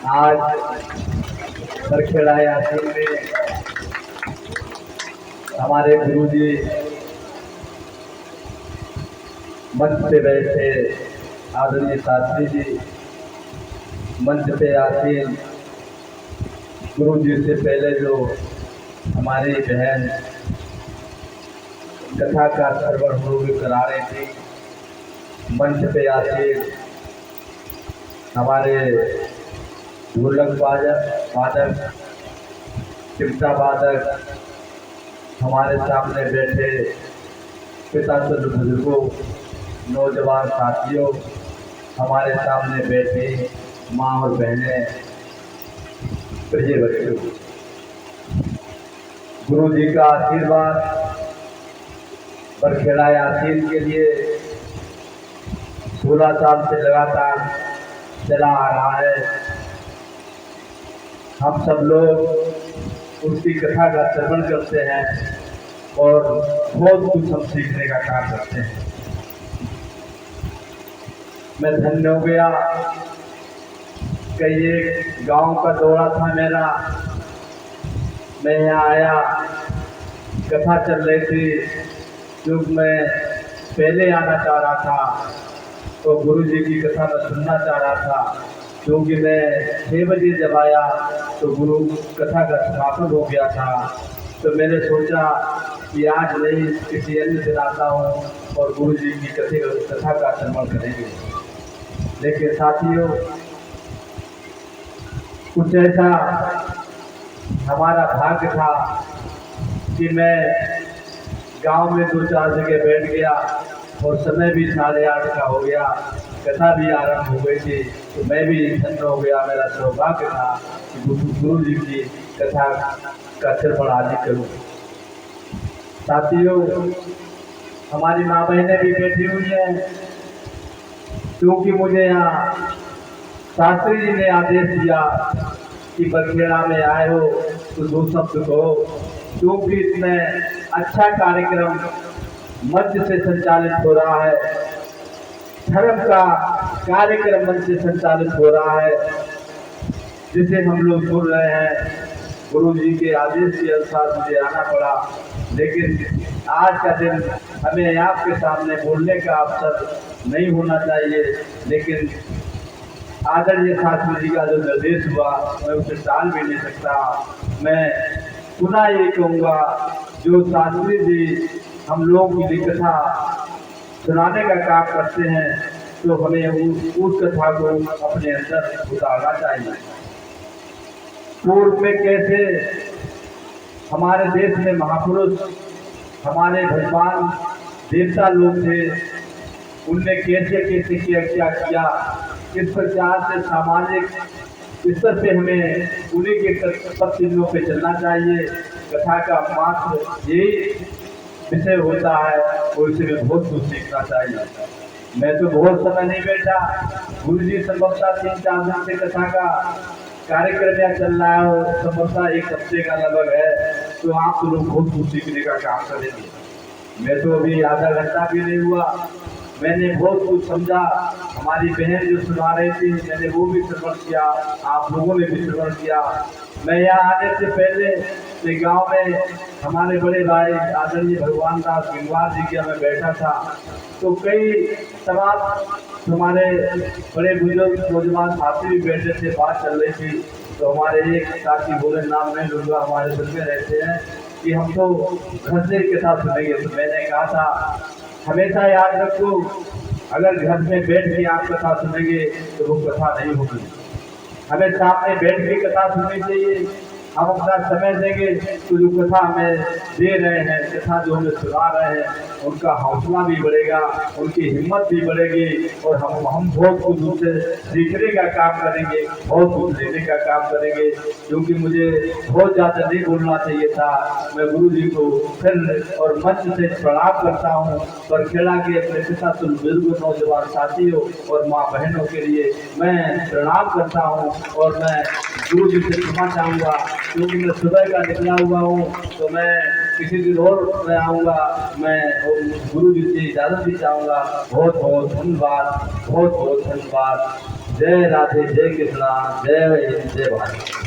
आज बरखेड़ा यासीन में हमारे गुरुजी मंच पे बैठे, आदरणीय शास्त्री जी मंच पे आसीन। गुरुजी से पहले जो हमारी बहन कथा का श्रवण गुरु करा रही थी, मंच पे आसीन हमारे ढोलक वादक, चिमटा वादक, हमारे सामने बैठे पिता तुल्य बुजुर्गों, नौजवान साथियों, हमारे सामने बैठे माँ और बहनें, प्रिय बच्चों, गुरु जी का आशीर्वाद बरखेड़ा यासीन के लिए 16 साल से लगातार चला आ रहा है। हम सब लोग उसकी कथा का श्रवण करते हैं और बहुत कुछ हम सीखने का काम करते हैं। मैं धन्य हो गया कि ये गांव का दौरा था मेरा, मैं यहाँ आया, कथा चल रही थी, जो मैं पहले आना चाह रहा था तो गुरु जी की कथा मैं सुनना चाह रहा था, क्योंकि मैं 6 बजे जब आया तो गुरु कथा का समापन हो गया था। तो मैंने सोचा कि आज नहीं किसी अन्य दिन आता हूँ और गुरु जी की कथा का श्रवण करेंगे। लेकिन साथियों, कुछ ऐसा हमारा भाग्य था कि मैं गांव में 2-4 जगह बैठ गया और समय भी 8:30 का हो गया, कथा भी आरंभ हो गई थी, तो मैं भी धन्य हो गया। मेरा सौभाग्य था कि गुरु जी की कथा का श्रवण आज करूँ। साथियों, हमारी माँ बहनें भी बैठी हुई हैं, क्योंकि मुझे यहाँ शास्त्री जी ने आदेश दिया कि बरखेड़ा में आए हो तो 2 शब्द कहो, क्योंकि इसमें अच्छा कार्यक्रम मंच से संचालित हो रहा है, धर्म का कार्यक्रम मंच से संचालित हो रहा है, जिसे हम लोग सुन रहे हैं। गुरु जी के आदेश के अनुसार मुझे आना पड़ा, लेकिन आज का दिन हमें आपके सामने बोलने का अवसर नहीं होना चाहिए, लेकिन आदरणीय शास्त्री जी का जो निर्देश हुआ मैं उसे टाल भी नहीं सकता। मैं पुनः ये कहूँगा, जो शास्त्री जी हम लोग की कथा सुनाने का काम करते हैं, तो हमें उस कथा को अपने अंदर उतारना चाहिए। पूर्व में कैसे हमारे देश में महापुरुष, हमारे भगवान देवता लोग थे, उनने कैसे कैसे क्या किया, किस प्रकार से सामाजिक स्तर पे हमें उन्हीं के पद पे चलना चाहिए। कथा का मात्र यही विषय होता है और इसे में बहुत कुछ सीखना चाहिए। मैं तो बहुत समय नहीं बैठा, गुरु जी संभवतः 3-4 दिन से कथा का कार्यक्रम यहाँ चल रहा है और संभवतः 1 हफ्ते का लगभग है, तो आप तो लोग बहुत कुछ सीखने का काम करेंगे। मैं तो अभी आधा घंटा भी नहीं हुआ, मैंने बहुत कुछ समझा। हमारी बहन जो सुना रही थी, मैंने वो भी श्रवण किया, आप लोगों ने भी श्रवण किया। मैं यहाँ आने से पहले गांव में हमारे बड़े भाई आदरणीय भगवान दास गंगवार जी के मैं बैठा था, तो कई तमाम हमारे बड़े बुजुर्ग नौजवान साथी भी बैठे थे, बात चल रही थी। तो हमारे एक साथी बोले, नाम नहीं लूँगा, हमारे दिल में रहते हैं कि हम तो घर से के साथ सुनेंगे। तो मैंने कहा था, हमेशा याद रखो, अगर घर में बैठ के आप कथा सुनेंगे तो वो कथा नहीं होगी। हमें सामने बैठ के कथा सुननी चाहिए। हम अपना समय देंगे तो जो कथा हमें दे रहे हैं, कथा जो हमें सुना रहे हैं, उनका हौसला भी बढ़ेगा, उनकी हिम्मत भी बढ़ेगी और हम बहुत कुछ उनसे सीखने का काम करेंगे, बहुत कुछ लेने का काम करेंगे। क्योंकि मुझे बहुत ज़्यादा नहीं बोलना चाहिए था। मैं गुरु जी को फिर और मंच से प्रणाम करता हूँ। बरखेड़ा के अपने पिता तुल्य बुजुर्ग नौजवान साथियों और माँ बहनों के लिए मैं प्रणाम करता हूँ और मैं गुरु जी से क्षमा चाहूँगा, क्योंकि मैं सुबह का निकला हुआ हूँ, तो मैं किसी दिन और मैं आऊँगा। मैं गुरु जी से इजाज़त भी चाहूँगा। बहुत बहुत धन्यवाद, बहुत बहुत धन्यवाद। जय राधे, जय कृष्णा, जय हिंद, जय भारत।